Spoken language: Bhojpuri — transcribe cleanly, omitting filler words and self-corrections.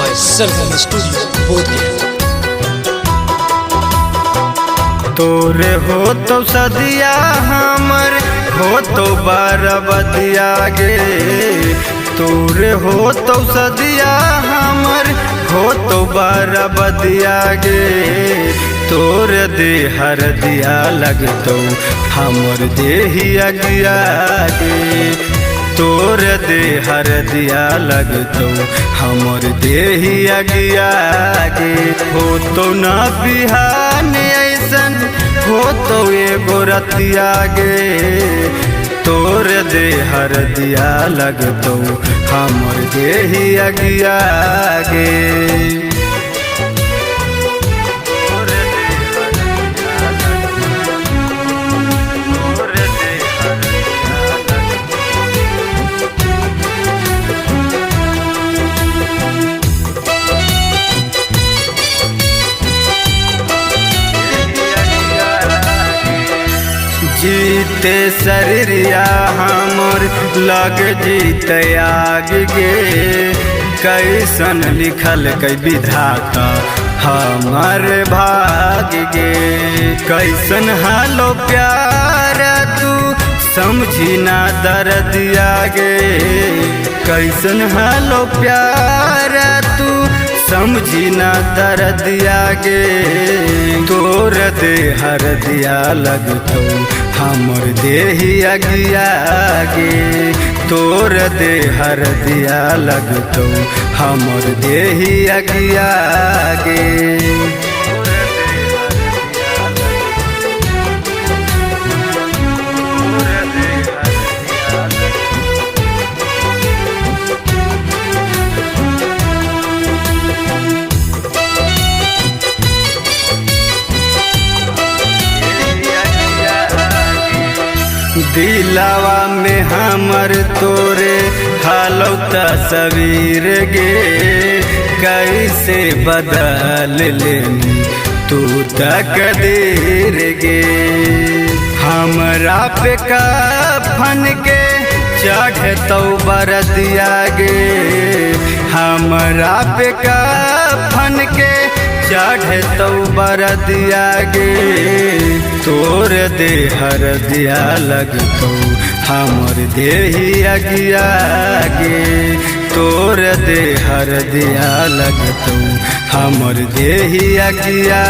by Sargam Studio, Bodhgaya। तोरे हो तो सदिया हमर हो तो बरबदिया गे। तोरे हो तो सदिया हमर हो तो बरबदिया गे। तोर दे हर दिया लगतो हमर देही अगिया गे। तोर दे हर दिया लगतो हमर देही अगिया गे। हो तो ना बिहान ऐसन हो तो एगो रतिया गे। तोर दे हर दिया लगतो हमर देही अगिया गे। जीते शरीरिया हमर लग जीत आग गे। कैसन लिखल कै विधाता हमर भाग गे। कैसन हालो प्यार तू समझी ना दर्दिया गे। कैसन हालो प्यार तू समझी ना दर्दिया गे। तोर दे हर दिया लगतो हमर देही अगिया गे। तोर दे हर दिया लगतो हमर देही अगिया गे। दिलावा में हमर तोरे हालो तस्वीर गे। कैसे बदल लेनी तू तकदीर गे। हमरा पे कफन के चढ़तो बरदिया गे। हमरा पे कफन के चढ़तो बरदिया गे। तोर दे हर दिया लगतो हमर देही अगिया गे। तोर दे हर दिया लगतो हमर देही अगिया